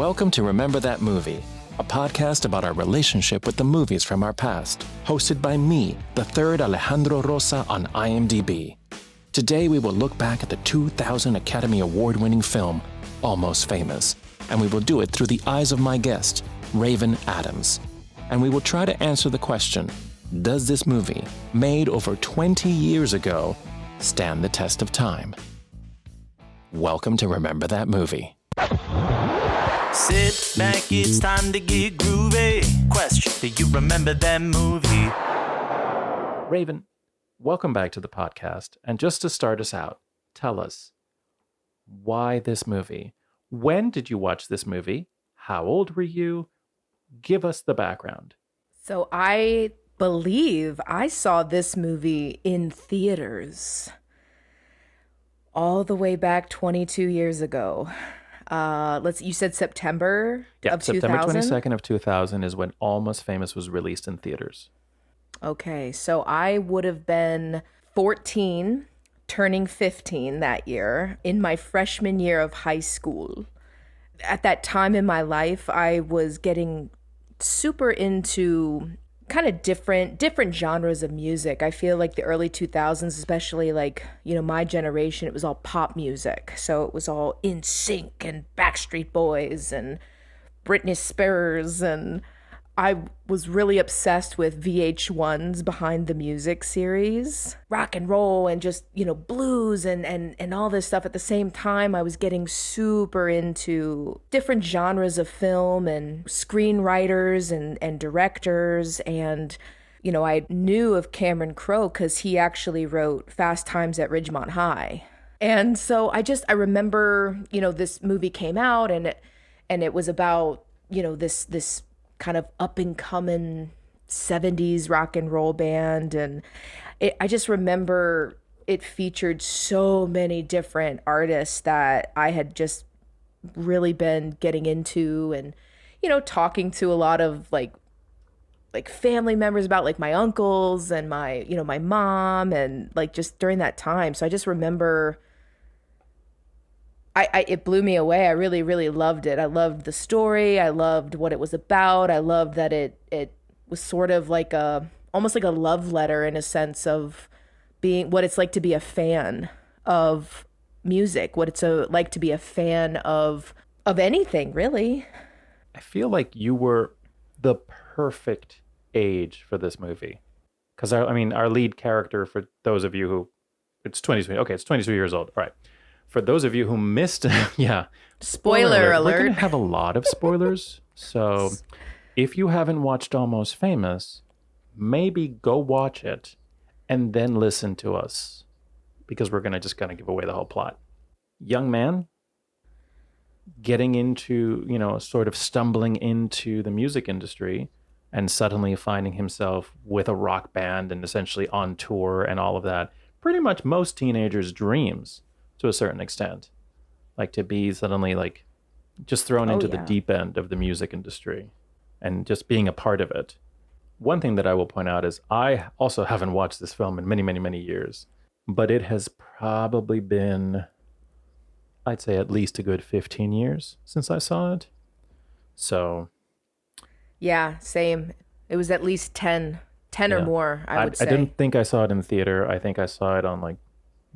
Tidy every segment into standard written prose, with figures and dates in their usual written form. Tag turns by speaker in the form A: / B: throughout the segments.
A: Welcome to Remember That Movie, a podcast about our relationship with the movies from our past, hosted by me, the third Alejandro Rosa on IMDb. Today we will look back at the 2000 Academy Award-winning film, Almost Famous, and we will do it through the eyes of my guest, Raven Adams. And we will try to answer the question, does this movie, made over 20 years ago, stand the test of time? Welcome to Remember That Movie.
B: Sit back, it's time to get groovy. Question, do you remember that movie?
A: Raven, welcome back to the podcast. And just to start us out, tell us, why this movie? When did you watch this movie? How old were you? Give us the background.
C: So I believe I saw this movie in theaters all the way back 22 years ago. You said September of 2000?
A: September 22nd of 2000 is when Almost Famous was released in theaters.
C: Okay, so I would have been 14, turning 15 that year, in my freshman year of high school. At that time in my life, I was getting super into kind of different genres of music. I feel like the early 2000s, especially my generation, it was all pop music. So it was all NSYNC and Backstreet Boys and Britney Spears. And I was really obsessed with VH1's Behind the Music series, rock and roll and just, blues and all this stuff. At the same time, I was getting super into different genres of film and screenwriters and directors. And, I knew of Cameron Crowe because he actually wrote Fast Times at Ridgemont High. And so I remember, this movie came out and it was about, this kind of up-and-coming 70s rock and roll band. And I just remember it featured so many different artists that I had just really been getting into and, talking to a lot of like family members about, like my uncles and my, my mom, and just during that time. So I just remember it blew me away. I really, really loved it. I loved the story. I loved what it was about. I loved that it was sort of almost like a love letter in a sense of being what it's like to be a fan of music, what it's like to be a fan of anything, really.
A: I feel like you were the perfect age for this movie. Because, our lead character, for those of you who, it's 22 years old. All right. For those of you who missed,
C: spoiler alert.
A: We're going to have a lot of spoilers. So if you haven't watched Almost Famous, maybe go watch it and then listen to us, because we're going to just kind of give away the whole plot. Young man getting into, sort of stumbling into the music industry and suddenly finding himself with a rock band and essentially on tour and all of that. Pretty much most teenagers' dreams. To a certain extent, to be suddenly just thrown into the deep end of the music industry and just being a part of it. One thing that I will point out is I also haven't watched this film in many, many, many years, but it has probably been, I'd say, at least a good 15 years since I saw it. So.
C: Yeah, same. It was at least 10 or more, I would say.
A: I didn't think I saw it in theater. I think I saw it on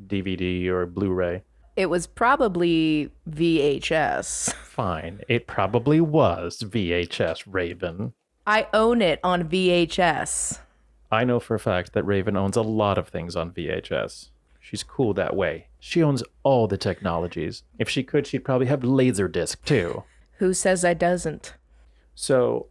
A: DVD or Blu-ray.
C: It was probably VHS.
A: Fine. It probably was VHS, Raven.
C: I own it on VHS.
A: I know for a fact that Raven owns a lot of things on VHS. She's cool that way. She owns all the technologies. If she could, she'd probably have Laserdisc too.
C: Who says I doesn't?
A: So,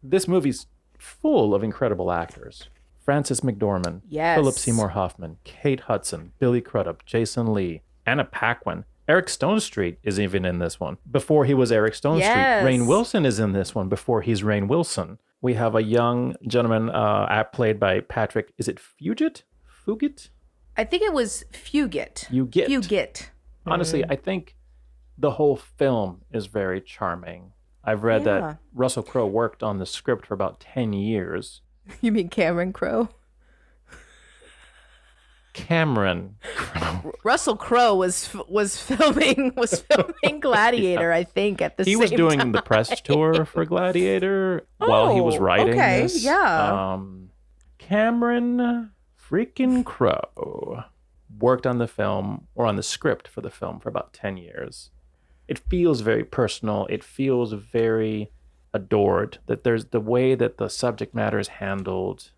A: this movie's full of incredible actors. Frances McDormand,
C: yes.
A: Philip Seymour Hoffman, Kate Hudson, Billy Crudup, Jason Lee, Anna Paquin. Eric Stonestreet is even in this one before he was Eric Stonestreet.
C: Yes.
A: Rainn Wilson is in this one before he's Rainn Wilson. We have a young gentleman played by Patrick, is it Fugit?
C: I think it was Fugit.
A: Fugit. Honestly, I think the whole film is very charming. I've read that Russell Crowe worked on the script for about 10 years.
C: You mean Cameron Crowe?
A: Cameron Crowe.
C: Russell Crowe was filming Gladiator, I think, at the same
A: He was doing
C: time.
A: the press tour for Gladiator while he was writing
C: okay,
A: this.
C: yeah.
A: Cameron freaking Crowe worked on the film or on the script for the film for about 10 years. It feels very personal. It feels very adored. That there's the way that the subject matter is handled.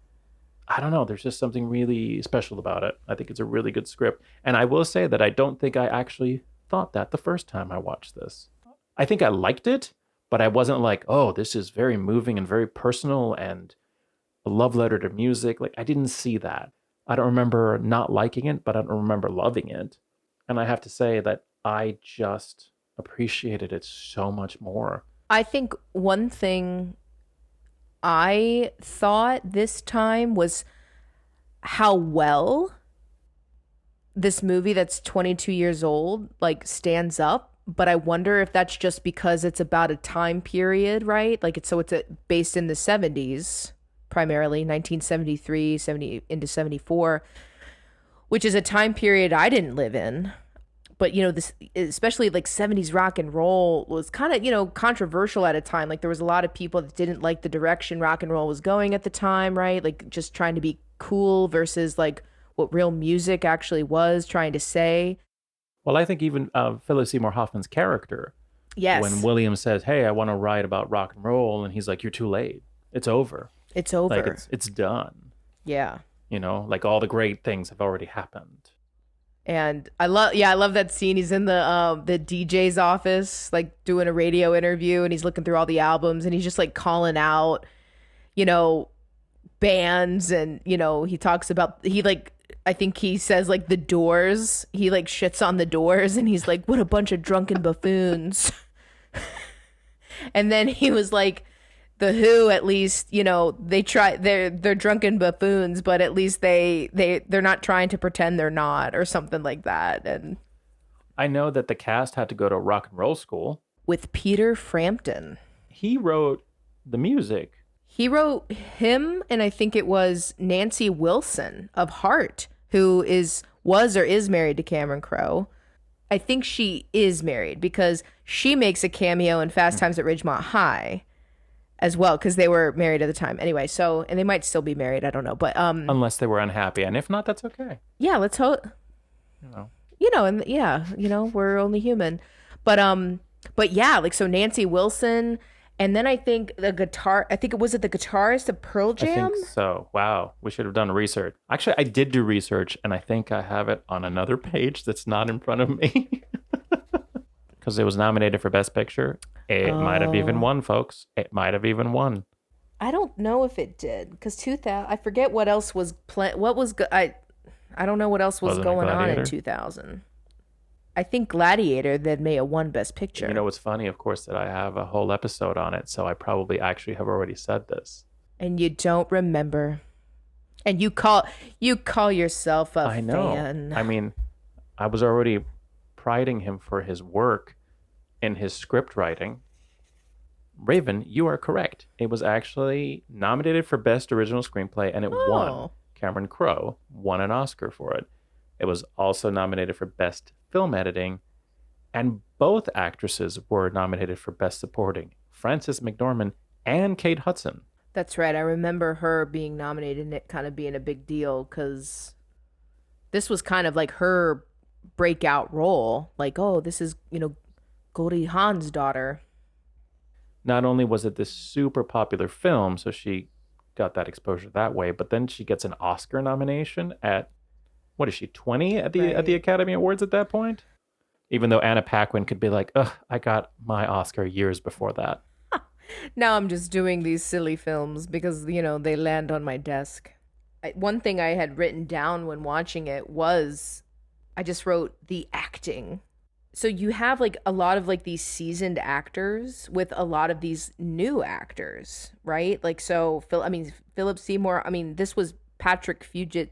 A: I don't know. There's just something really special about it. I think it's a really good script. And I will say that I don't think I actually thought that the first time I watched this. I think I liked it, but I wasn't like, oh, this is very moving and very personal and a love letter to music. Like, I didn't see that. I don't remember not liking it, but I don't remember loving it. And I have to say that I just appreciated it so much more.
C: I think one thing I thought this time was how well this movie that's 22 years old like stands up, but I wonder if that's just because it's about a time period, right? Like it's based in the 70s, primarily 1973, 70 into 74, which is a time period I didn't live in. But, you know, this, especially like 70s rock and roll was kind of, you know, controversial at a time. Like there was a lot of people that didn't like the direction rock and roll was going at the time, right? Like just trying to be cool versus like what real music actually was trying to say.
A: Well, I think even Philip Seymour Hoffman's character,
C: Yes.
A: when William says, hey, I want to write about rock and roll, and he's like, you're too late. It's over.
C: It's over.
A: Like it's done.
C: Yeah.
A: You know, like all the great things have already happened.
C: And I love that scene. He's in the DJ's office, like doing a radio interview, and he's looking through all the albums, and he's just like calling out, you know, bands, and you know, he talks about I think he says like the Doors. He like shits on the Doors, and he's like, what a bunch of drunken buffoons. And then he was like, the Who, at least, you know, they're drunken buffoons, but at least they're not trying to pretend they're not, or something like that. And
A: I know that the cast had to go to rock and roll school.
C: with Peter Frampton.
A: He wrote the music.
C: He wrote him, and I think it was Nancy Wilson of Heart, who was or is married to Cameron Crowe. I think she is married because she makes a cameo in Fast Times at Ridgemont High as well, because they were married at the time. Anyway, so, and they might still be married, I don't know. But
A: Unless they were unhappy. And if not, that's okay.
C: yeah, let's hope. And yeah, you know, we're only human. But yeah, like, so Nancy Wilson, and then I think the guitarist of Pearl Jam?
A: I think so. Wow. We should have done research. Actually, I did do research, and I think I have it on another page that's not in front of me. Because it was nominated for Best Picture. It might have even won, folks. It might have even won.
C: I don't know if it did, because 2000, I forget what else was I don't know what else was going on in 2000. I think Gladiator then may have won Best Picture.
A: You know what's funny, of course, that I have a whole episode on it, so I probably actually have already said this.
C: And you don't remember. And you call yourself a
A: I know.
C: fan.
A: I mean, I was already priding him for his work in his script writing. Raven, you are correct. It was actually nominated for Best Original Screenplay, and it won. Cameron Crowe won an Oscar for it. It was also nominated for Best Film Editing, and both actresses were nominated for Best Supporting, Frances McDormand and Kate Hudson.
C: That's right. I remember her being nominated and it kind of being a big deal, because this was kind of like her breakout role. Like, oh, this is, you know, Goldie Hawn's daughter.
A: Not only was it this super popular film, so she got that exposure that way, but then she gets an Oscar nomination at, what is she, 20 at the Academy Awards at that point? Even though Anna Paquin could be like, ugh, I got my Oscar years before that.
C: Now I'm just doing these silly films because, you know, they land on my desk. One thing I had written down when watching it was, I just wrote the acting. So you have like a lot of like these seasoned actors with a lot of these new actors, right? Like, so Philip Seymour, this was Patrick Fugit.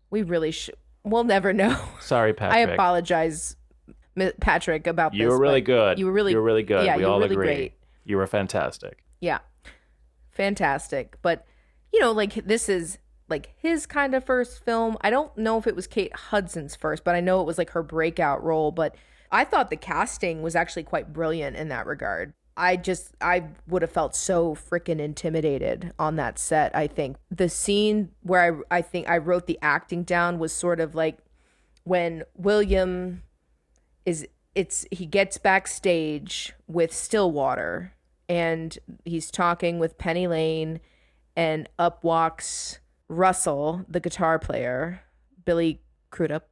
C: We really we'll never know.
A: Sorry, Patrick.
C: I apologize, Patrick, about this.
A: You were really good.
C: You were really good. Yeah,
A: we all
C: really
A: agree.
C: Great.
A: You were fantastic.
C: Yeah. Fantastic. But, you know, like, this is like his kind of first film. I don't know if it was Kate Hudson's first, but I know it was like her breakout role. But I thought the casting was actually quite brilliant in that regard. I would have felt so freaking intimidated on that set. I think the scene where I think I wrote the acting down was sort of like when William he gets backstage with Stillwater and he's talking with Penny Lane, and up walks Russell, the guitar player, Billy Crudup,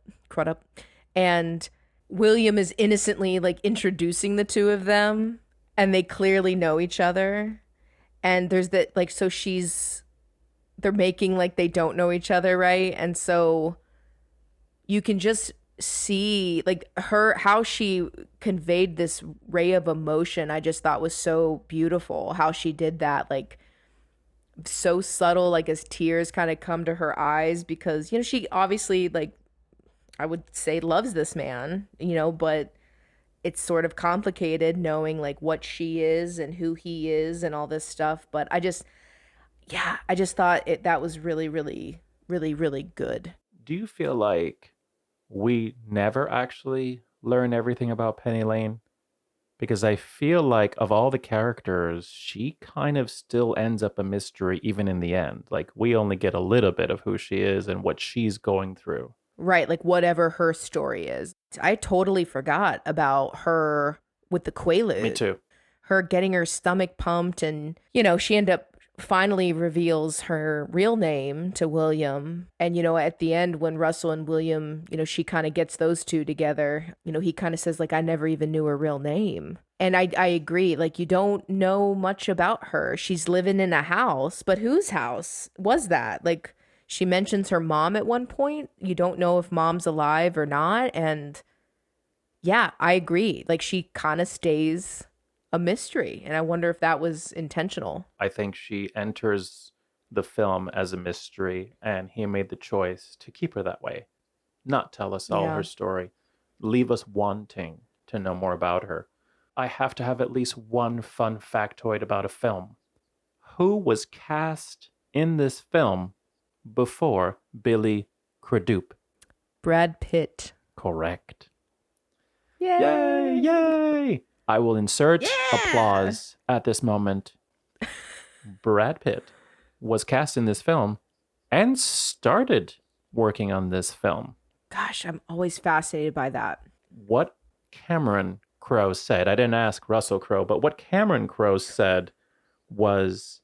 C: and William is innocently like introducing the two of them, and they clearly know each other. And there's that, like, so they're making like they don't know each other, right? And so you can just see like how she conveyed this ray of emotion. I just thought was so beautiful how she did that, like so subtle, like as tears kind of come to her eyes, because she obviously, like, I would say loves this man, but it's sort of complicated knowing like what she is and who he is and all this stuff. But I just thought that was really, really, really, really good.
A: Do you feel like we never actually learn everything about Penny Lane? Because I feel like of all the characters, she kind of still ends up a mystery even in the end. Like, we only get a little bit of who she is and what she's going through.
C: Right, like whatever her story is. I totally forgot about her with the Quaalude.
A: Me too.
C: Her getting her stomach pumped, and, she ended up finally reveals her real name to William. And, at the end when Russell and William, she kind of gets those two together, he kind of says like, I never even knew her real name. And I agree. Like, you don't know much about her. She's living in a house, but whose house was that? Like, she mentions her mom at one point. You don't know if mom's alive or not. And yeah, I agree. Like, she kind of stays a mystery. And I wonder if that was intentional.
A: I think she enters the film as a mystery, and he made the choice to keep her that way. Not tell us all her story. Leave us wanting to know more about her. I have to have at least one fun factoid about a film. Who was cast in this film before Billy Crudup?
C: Brad Pitt.
A: Correct.
C: Yay!
A: Yay! Yay! I will insert applause at this moment. Brad Pitt was cast in this film and started working on this film.
C: Gosh, I'm always fascinated by that.
A: What Cameron Crowe said, I didn't ask Russell Crowe, but what Cameron Crowe said was,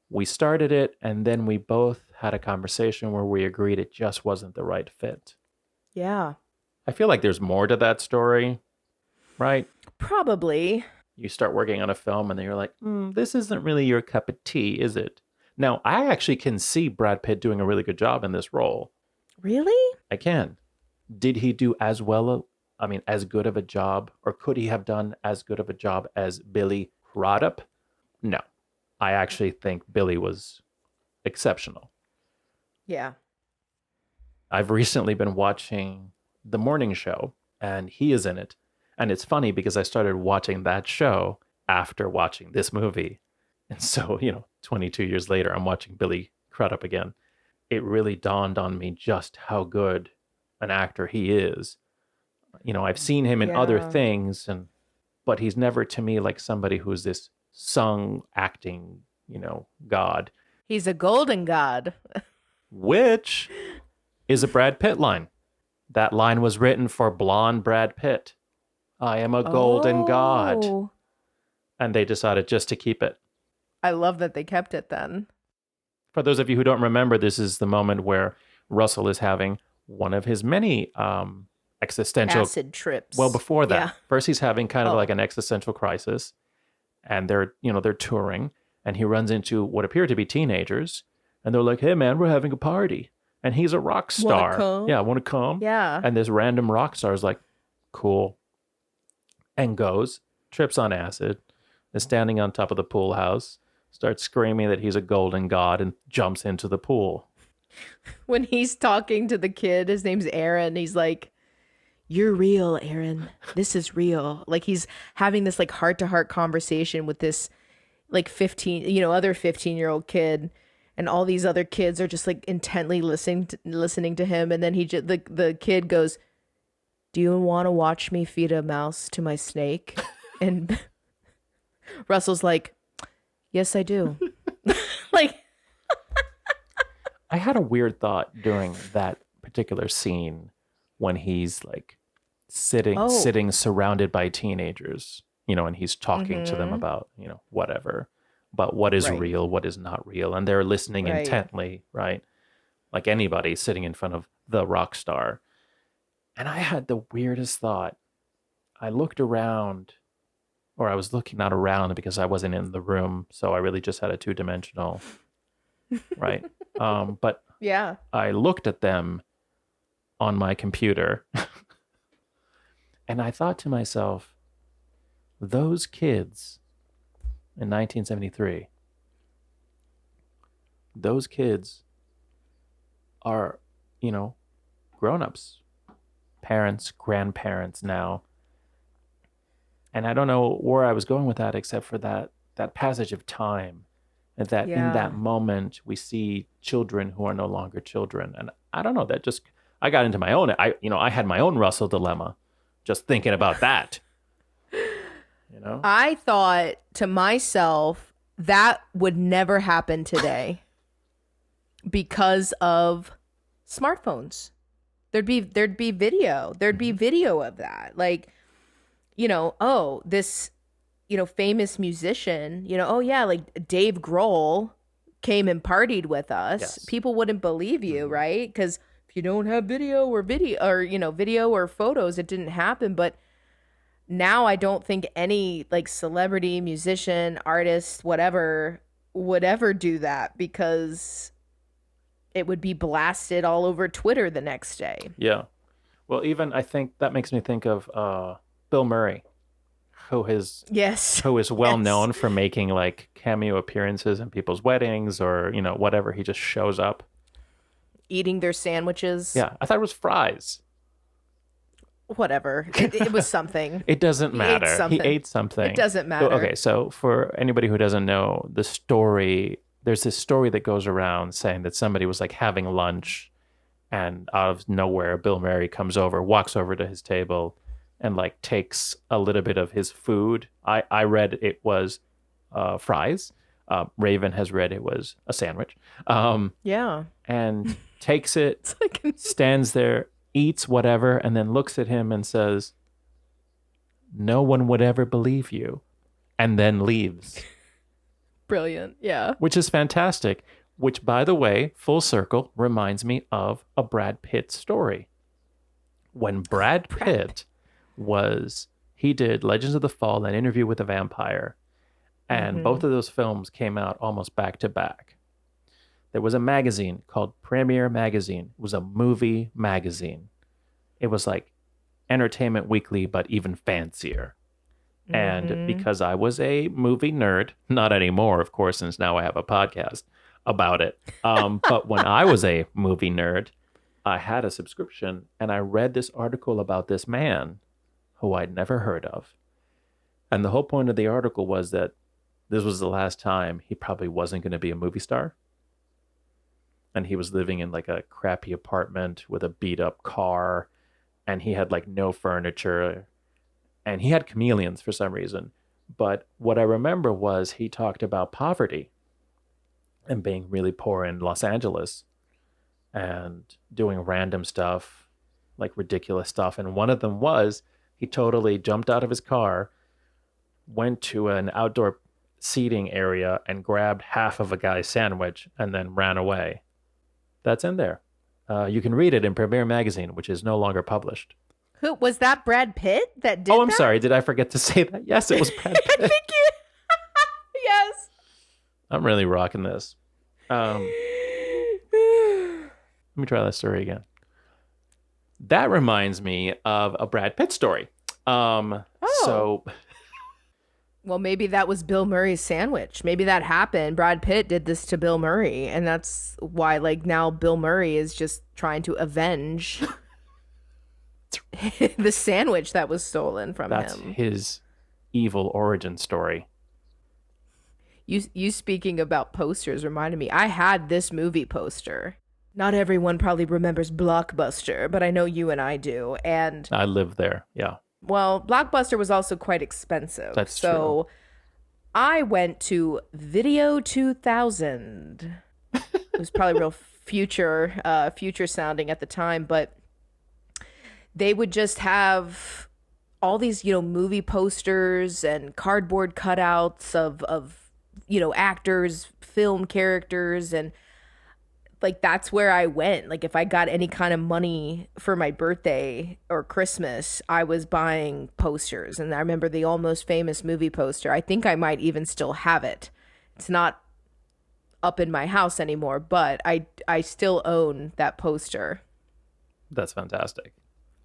A: we started it and then we both had a conversation where we agreed it just wasn't the right fit.
C: Yeah.
A: I feel like there's more to that story, right?
C: Probably.
A: You start working on a film and then you're like, this isn't really your cup of tea, is it? Now, I actually can see Brad Pitt doing a really good job in this role.
C: Really?
A: I can. Did he do as good of a job, or could he have done as good of a job as Billy Crudup? No. I actually think Billy was exceptional.
C: Yeah.
A: I've recently been watching The Morning Show, and he is in it. And it's funny because I started watching that show after watching this movie. And so, 22 years later, I'm watching Billy Crudup again. It really dawned on me just how good an actor he is. I've seen him in other things, but he's never to me like somebody who's this sung acting, god.
C: He's a golden god.
A: Which is a Brad Pitt line. That line was written for blonde Brad Pitt. I am a golden god. And they decided just to keep it.
C: I love that they kept it then.
A: For those of you who don't remember, this is the moment where Russell is having one of his many existential
C: acid trips.
A: Well, before that, first he's having kind of like an existential crisis, and they're touring, and he runs into what appear to be teenagers, and they're like, "Hey man, we're having a party," and he's a rock star.
C: Wanna come?
A: Yeah, want to come?
C: Yeah.
A: And this random rock star is like, "Cool," and goes, trips on acid, is standing on top of the pool house, starts screaming that he's a golden god, and jumps into the pool.
C: When he's talking to the kid, his name's Aaron, he's like, "You're real, Aaron. This is real." Like, he's having this like heart-to-heart conversation with this like 15, other 15-year-old kid. and all these other kids are just like intently listening to him, and then the kid goes, "Do you want to watch me feed a mouse to my snake?" And Russell's like, "Yes, I do." Like,
A: I had a weird thought during that particular scene when he's like sitting surrounded by teenagers, and he's talking to them about, whatever, about what is real, what is not real. And they're listening intently, right? Like anybody sitting in front of the rock star. And I had the weirdest thought. I looked around, or I was looking not around because I wasn't in the room. So I really just had a 2-dimensional, right? But
C: yeah.
A: I looked at them on my computer and I thought to myself, those kids in 1973, those kids are, grown-ups, parents, grandparents now. And I don't know where I was going with that except for that passage of time. And that in that moment, we see children who are no longer children. And I don't know, I got into my own, I had my own Russell dilemma just thinking about that.
C: I thought to myself, that would never happen today because of smartphones. There'd be video. There'd be video of that. Like, this famous musician, like Dave Grohl came and partied with us. Yes. People wouldn't believe you, right? Because if you don't have video or photos, it didn't happen. But now I don't think any like celebrity, musician, artist, whatever, would ever do that because it would be blasted all over Twitter the next day.
A: Yeah. Well, even I think that makes me think of Bill Murray, who is well known for making like cameo appearances in people's weddings or, whatever. He just shows up.
C: Eating their sandwiches.
A: Yeah. I thought it was fries.
C: Whatever. It was something.
A: It doesn't matter. He ate something.
C: It doesn't matter.
A: Okay. So for anybody who doesn't know the story, there's this story that goes around saying that somebody was like having lunch and out of nowhere, Bill Murray comes over, walks over to his table and like takes a little bit of his food. I read it was fries. Raven has read it was a sandwich. And takes it, stands there, eats whatever, and then looks at him and says, "No one would ever believe you," and then leaves.
C: Brilliant. Yeah. Which
A: is fantastic. Which, by the way, full circle, reminds me of a Brad Pitt story. When Brad Pitt he did Legends of the Fall and Interview with a Vampire. And both of those films came out almost back to back. There was a magazine called Premiere Magazine. It was a movie magazine. It was like Entertainment Weekly, but even fancier. And because I was a movie nerd, not anymore, of course, since now I have a podcast about it. But when I was a movie nerd, I had a subscription and I read this article about this man who I'd never heard of. And the whole point of the article was that this was the last time he probably wasn't going to be a movie star. And he was living in like a crappy apartment with a beat up car. And he had like no furniture. And he had chameleons for some reason. But what I remember was he talked about poverty and being really poor in Los Angeles and doing random stuff, like ridiculous stuff. And one of them was he totally jumped out of his car, went to an outdoor seating area and grabbed half of a guy's sandwich and then ran away. That's in there. You can read it in Premiere Magazine, which is no longer published.
C: Who was that? Brad Pitt that did
A: I'm sorry. Did I forget to say that? Yes, it was Brad Pitt.
C: I think you... Yes.
A: I'm really rocking this. Let me try that story again. That reminds me of a Brad Pitt story. So...
C: Well, maybe that was Bill Murray's sandwich. Maybe that happened. Brad Pitt did this to Bill Murray. And that's why, like, now Bill Murray is just trying to avenge the sandwich that was stolen from him.
A: That's his evil origin story.
C: You speaking about posters reminded me. I had this movie poster. Not everyone probably remembers Blockbuster, but I know you and I do. And
A: I live there. Yeah,
C: well, Blockbuster was also quite expensive.
A: that's true.
C: So I went to Video 2000. It was probably real future sounding at the time, but they would just have all these, movie posters and cardboard cutouts of actors, film characters, and like that's where I went. Like if I got any kind of money for my birthday or Christmas, I was buying posters. And I remember the Almost Famous movie poster. I think I might even still have it. It's not up in my house anymore, but I still own that poster.
A: That's fantastic.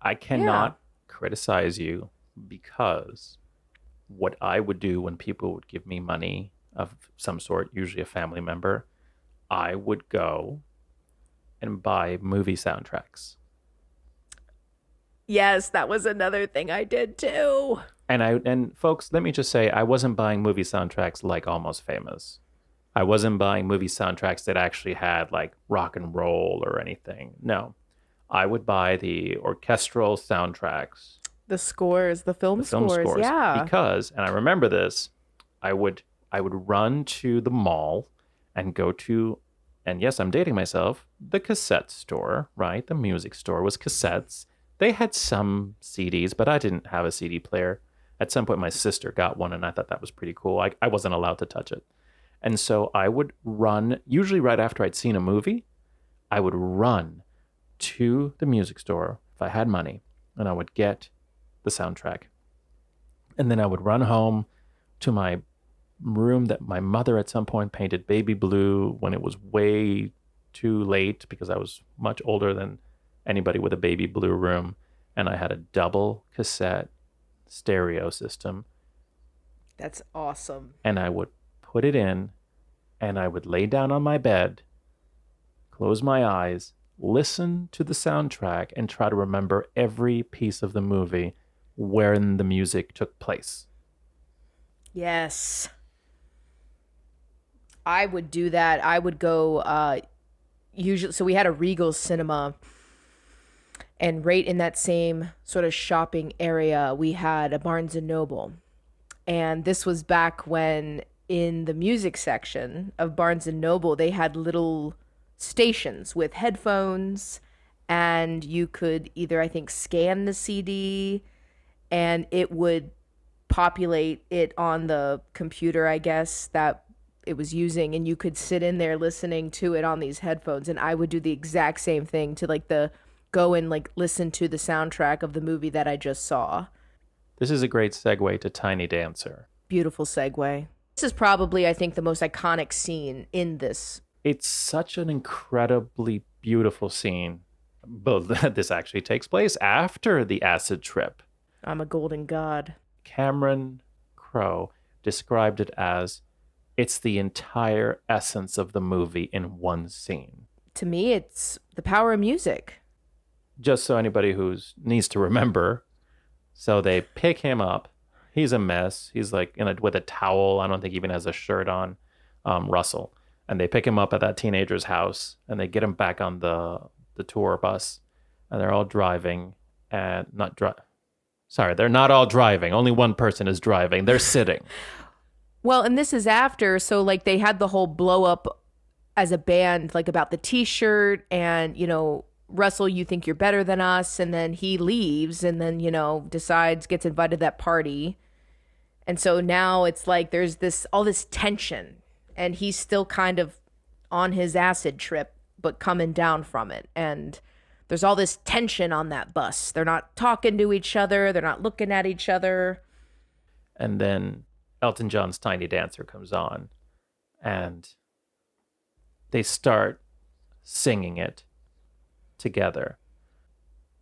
A: I cannot criticize you because what I would do when people would give me money of some sort, usually a family member, I would go and buy movie soundtracks.
C: Yes, that was another thing I did too.
A: And folks, let me just say I wasn't buying movie soundtracks like Almost Famous. I wasn't buying movie soundtracks that actually had like rock and roll or anything. No. I would buy the orchestral soundtracks,
C: The film scores, yeah.
A: because, and I remember this, I would run to the mall and go to, and yes, I'm dating myself, the cassette store, right? The music store was cassettes. They had some CDs, but I didn't have a CD player. At some point, my sister got one, and I thought that was pretty cool. I wasn't allowed to touch it. And so I would run, usually right after I'd seen a movie, I would run to the music store if I had money, and I would get the soundtrack. And then I would run home to my room that my mother at some point painted baby blue when it was way too late because I was much older than anybody with a baby blue room. And I had a double cassette stereo system.
C: That's awesome.
A: And I would put it in and I would lay down on my bed, close my eyes, listen to the soundtrack, and try to remember every piece of the movie wherein the music took place.
C: Yes. I would do that. I would go usually, so we had a Regal cinema, and right in that same sort of shopping area we had a Barnes and Noble. And this was back when in the music section of Barnes and Noble they had little stations with headphones, and you could either, I think, scan the CD and it would populate it on the computer, I guess, that it was using, and you could sit in there listening to it on these headphones. And I would do the exact same thing to like go and like listen to the soundtrack of the movie that I just saw.
A: This is a great segue to Tiny Dancer.
C: Beautiful segue. This is probably, I think, the most iconic scene in this.
A: It's such an incredibly beautiful scene. But this actually takes place after the acid trip.
C: I'm a golden god.
A: Cameron Crowe described it as it's the entire essence of the movie in one scene.
C: To me, it's the power of music.
A: Just so anybody who needs to remember, so they pick him up. He's a mess. He's like with a towel. I don't think he even has a shirt on, Russell. And they pick him up at that teenager's house, and they get him back on the tour bus, and they're all driving, and they're not all driving. Only one person is driving. They're sitting.
C: Well, and this is after, so like they had the whole blow up as a band, like about the t-shirt and, Russell, you think you're better than us. And then he leaves and then, gets invited to that party. And so now it's like there's all this tension, and he's still kind of on his acid trip, but coming down from it. And there's all this tension on that bus. They're not talking to each other. They're not looking at each other.
A: And then Elton John's Tiny Dancer comes on, and they start singing it together.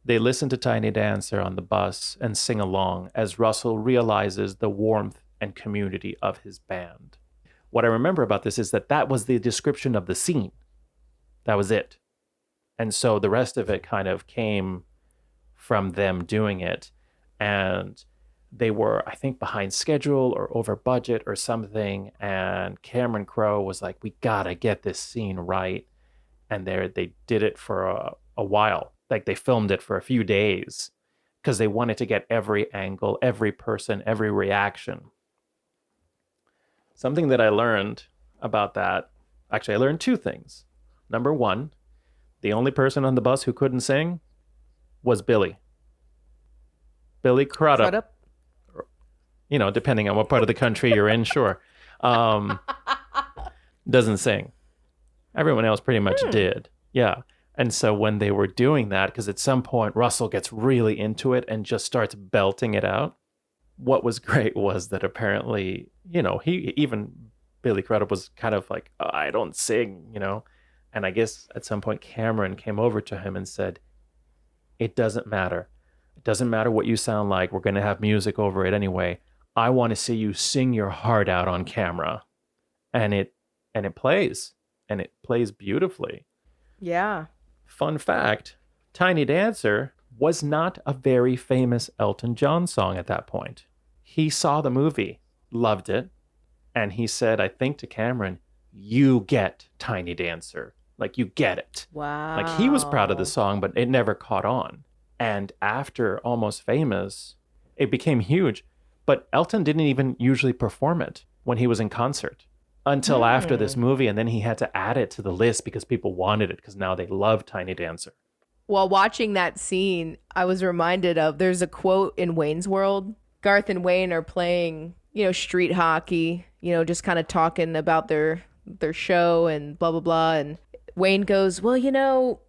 A: They listen to Tiny Dancer on the bus and sing along as Russell realizes the warmth and community of his band. What I remember about this is that was the description of the scene. That was it. And so the rest of it kind of came from them doing it. And they were, I think, behind schedule or over budget or something. And Cameron Crowe was like, we gotta get this scene right. And they did it for a while. Like they filmed it for a few days because they wanted to get every angle, every person, every reaction. Something that I learned about that, actually, I learned two things. Number one, the only person on the bus who couldn't sing was Billy. Billy Crudup.
C: Crudup?
A: You know, depending on what part of the country you're in, sure. Doesn't sing. Everyone else pretty much did. Yeah. And so when they were doing that, because at some point Russell gets really into it and just starts belting it out, what was great was that apparently, you know, Billy Crudup was kind of like, oh, I don't sing, you know. And I guess at some point Cameron came over to him and said, it doesn't matter. It doesn't matter what you sound like. We're going to have music over it anyway. I want to see you sing your heart out on camera. And it plays. And it plays beautifully.
C: Yeah.
A: Fun fact, Tiny Dancer was not a very famous Elton John song at that point. He saw the movie, loved it, and he said, I think to Cameron, you get Tiny Dancer. Like, you get it.
C: Wow.
A: Like, he was proud of the song, but it never caught on. And after Almost Famous, it became huge. But Elton didn't even usually perform it when he was in concert until after this movie. And then he had to add it to the list because people wanted it because now they love Tiny Dancer.
C: While watching that scene, I was reminded of, there's a quote in Wayne's World. Garth and Wayne are playing, you know, street hockey, you know, just kind of talking about their show and blah, blah, blah. And Wayne goes, well, you know,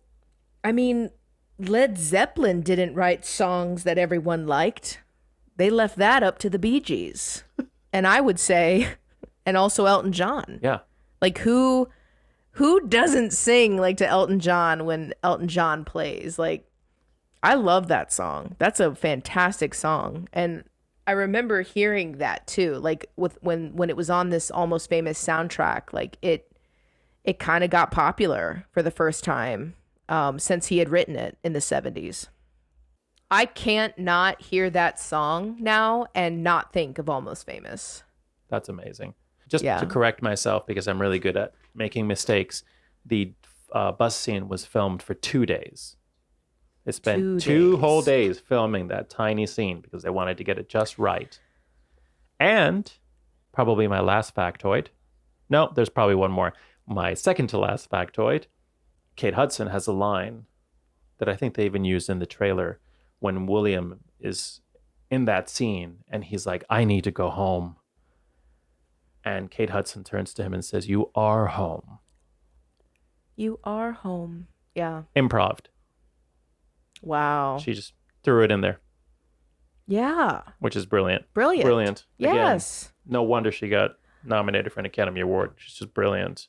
C: I mean, Led Zeppelin didn't write songs that everyone liked. They left that up to the Bee Gees. And I would say, and also Elton John.
A: Yeah.
C: Like who doesn't sing like to Elton John when Elton John plays? Like, I love that song. That's a fantastic song. And I remember hearing that too, like when it was on this Almost Famous soundtrack, like it kind of got popular for the first time since he had written it in the 70s. I can't not hear that song now and not think of Almost Famous.
A: That's amazing. Just to correct myself, because I'm really good at making mistakes, the bus scene was filmed for 2 days. They spent 2 whole days filming that tiny scene because they wanted to get it just right. And probably my last factoid. No, there's probably one more. My second to last factoid. Kate Hudson has a line that I think they even used in the trailer when William is in that scene and he's like, I need to go home. And Kate Hudson turns to him and says, you are home.
C: You are home. Yeah.
A: Improv'd.
C: Wow.
A: She just threw it in there.
C: Yeah.
A: Which is brilliant.
C: Brilliant. Yes.
A: Again, no wonder she got nominated for an Academy Award. She's just brilliant.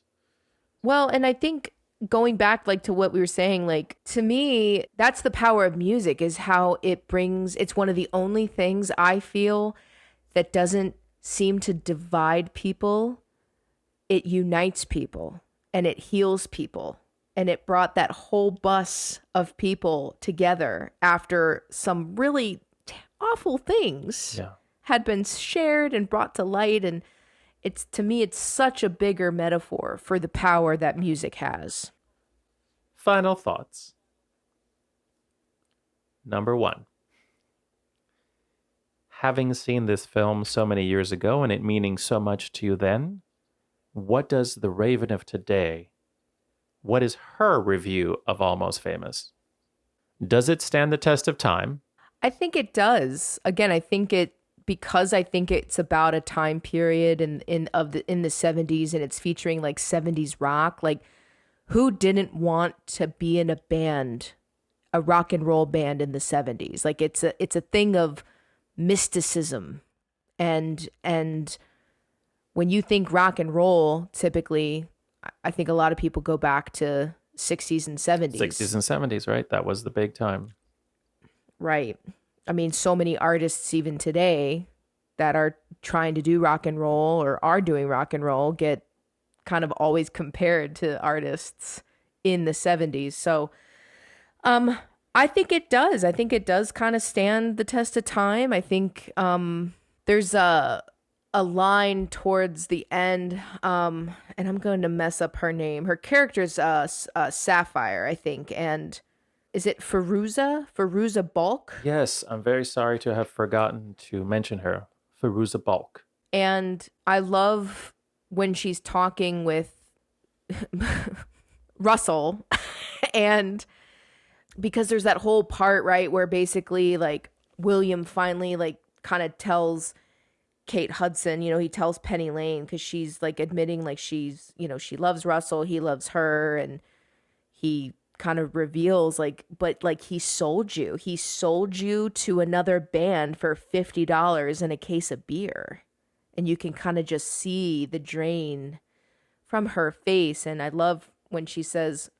C: Well, and I think going back like to what we were saying, like to me, that's the power of music, is how it's one of the only things I feel that doesn't seem to divide people. It unites people and it heals people. And it brought that whole bus of people together after some really awful things had been shared and brought to light. And to me, it's such a bigger metaphor for the power that music has.
A: Final thoughts. Number 1. Having seen this film so many years ago and it meaning so much to you then, what does the Raven of today, what is her review of Almost Famous? Does it stand the test of time?
C: I think it does. Again, because I think it's about a time period in the 70s and it's featuring like 70s rock. Like, who didn't want to be in a band, a rock and roll band in the 70s? Like, it's a thing of mysticism, and when you think rock and roll, typically, I think a lot of people go back to 60s and 70s.
A: 60s and 70s, right? That was the big time.
C: Right. I mean, so many artists even today that are trying to do rock and roll or are doing rock and roll get kind of always compared to artists in the 70s. So I I think it does. I think it does kind of stand the test of time. I think there's a line towards the end, and I'm going to mess up her name. Her character's Sapphire, I think, and is it Feruza Balk?
A: Yes, I'm very sorry to have forgotten to mention her, Firuza Balk.
C: And I love when she's talking with Russell, and because there's that whole part, right, where basically like William finally like kind of tells Kate Hudson, he tells Penny Lane, because she's like admitting like she's, she loves Russell, he loves her, and he kind of reveals like, but like he sold you to another band for $50 and a case of beer. And you can kind of just see the drain from her face. And I love when she says,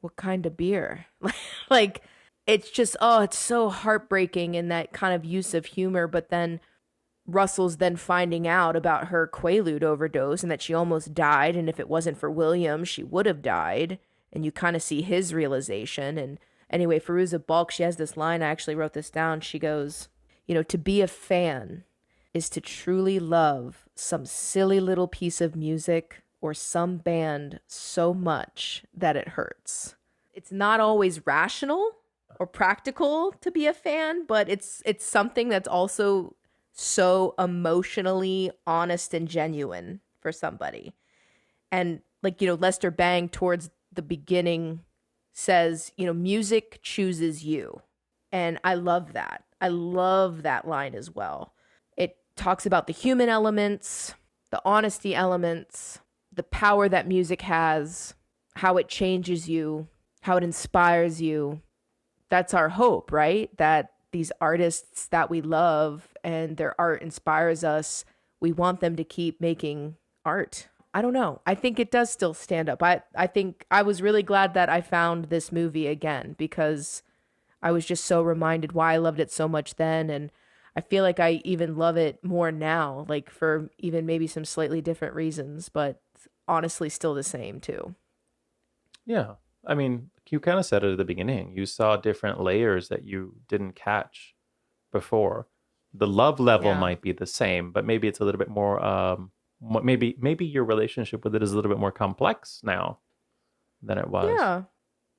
C: "What kind of beer?" Like, it's just, it's so heartbreaking in that kind of use of humor. But then Russell's then finding out about her Quaalude overdose and that she almost died. And if it wasn't for William, she would have died. And you kind of see his realization. And anyway, Firuza Balk, she has this line, I actually wrote this down. She goes, to be a fan is to truly love some silly little piece of music or some band so much that it hurts. It's not always rational or practical to be a fan, but it's something that's also so emotionally honest and genuine for somebody. And like, Lester Bang towards the beginning says, music chooses you. And I love that. I love that line as well. It talks about the human elements, the honesty elements, the power that music has, how it changes you, how it inspires you. That's our hope, right? That these artists that we love and their art inspires us, we want them to keep making art. I don't know. I think it does still stand up. I think I was really glad that I found this movie again, because I was just so reminded why I loved it so much then. And I feel like I even love it more now, like for even maybe some slightly different reasons, but honestly still the same too.
A: Yeah. I mean, you kind of said it at the beginning. You saw different layers that you didn't catch before. The love level might be the same, but maybe it's a little bit more maybe your relationship with it is a little bit more complex now than it was.
C: Yeah.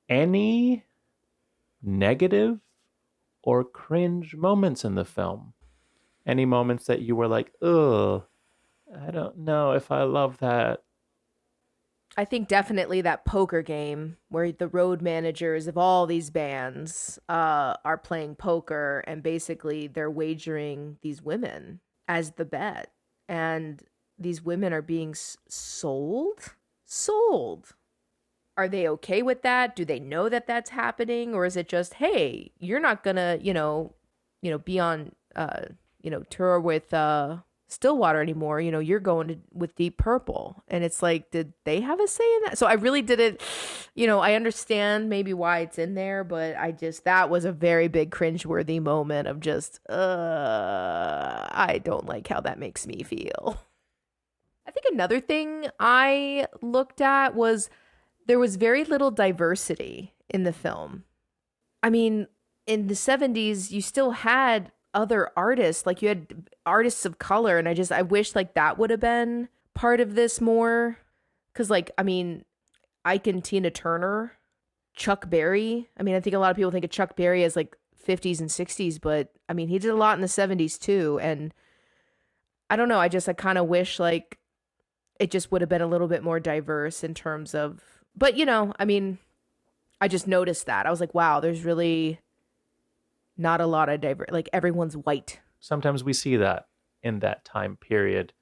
A: Any negative or cringe moments in the film? Any moments that you were like, ugh, I don't know if I love that?
C: I think definitely that poker game where the road managers of all these bands are playing poker, and basically they're wagering these women as the bet. And these women are being sold. Are they okay with that? Do they know that that's happening? Or is it just, hey, you're not gonna, be on, tour with Stillwater anymore. You're going with Deep Purple. And it's like, did they have a say in that? So I really didn't, I understand maybe why it's in there, but that was a very big cringeworthy moment of just, I don't like how that makes me feel. I think another thing I looked at was there was very little diversity in the film. I mean, in the 70s, you still had other artists, like you had artists of color, and I wish like that would have been part of this more. Because Ike and Tina Turner, Chuck Berry. I think a lot of people think of Chuck Berry as like 50s and 60s, but he did a lot in the 70s too. And I don't know, I kind of wish like it just would have been a little bit more diverse in terms of, but I just noticed that. I was like, wow, there's really not a lot of like everyone's white.
A: Sometimes we see that in that time period,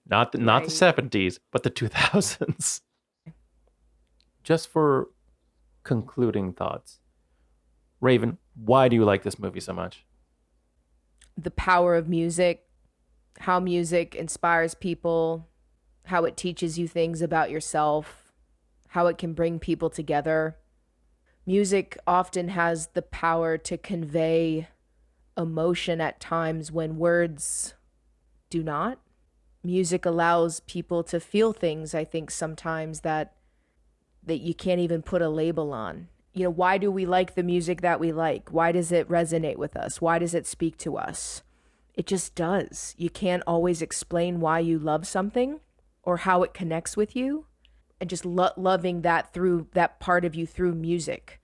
A: not the 70s, but the 2000s. Just for concluding thoughts, Raven, why do you like this movie so much?
C: The power of music, how music inspires people, how it teaches you things about yourself, how it can bring people together. Music often has the power to convey emotion at times when words do not. Music allows people to feel things, I think, sometimes that you can't even put a label on. why do we like the music that we like? Why does it resonate with us? Why does it speak to us? It just does. You can't always explain why you love something or how it connects with you, and just loving that through that part of you through music.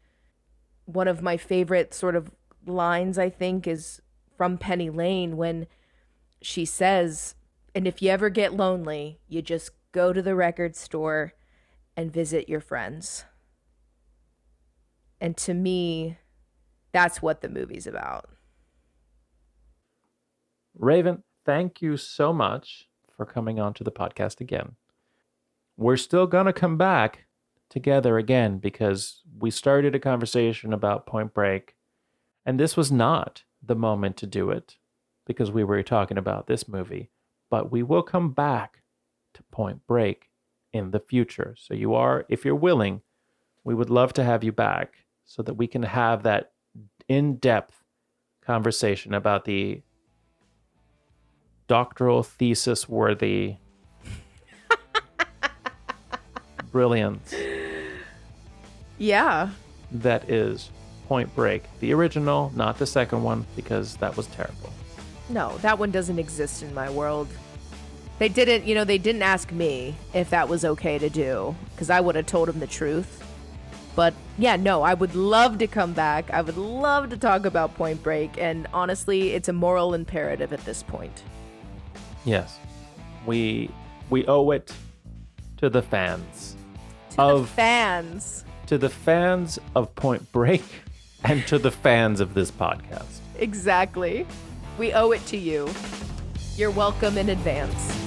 C: One of my favorite sort of lines, I think, is from Penny Lane when she says, and if you ever get lonely, you just go to the record store and visit your friends. And to me, that's what the movie's about.
A: Raven, thank you so much for coming on to the podcast again. We're still going to come back together again because we started a conversation about Point Break, and this was not the moment to do it because we were talking about this movie, but we will come back to Point Break in the future. So if you're willing, we would love to have you back so that we can have that in-depth conversation about the doctoral thesis worthy brilliance.
C: Yeah.
A: That is Point Break, the original, not the second one, because that was terrible.
C: No, that one doesn't exist in my world. They didn't ask me if that was okay to do, because I would have told them the truth. But yeah, no, I would love to come back. I would love to talk about Point Break, and honestly, it's a moral imperative at this point.
A: Yes. We owe it to the fans.
C: To the fans.
A: To the fans of Point Break and to the fans of this podcast.
C: Exactly. We owe it to you. You're welcome in advance.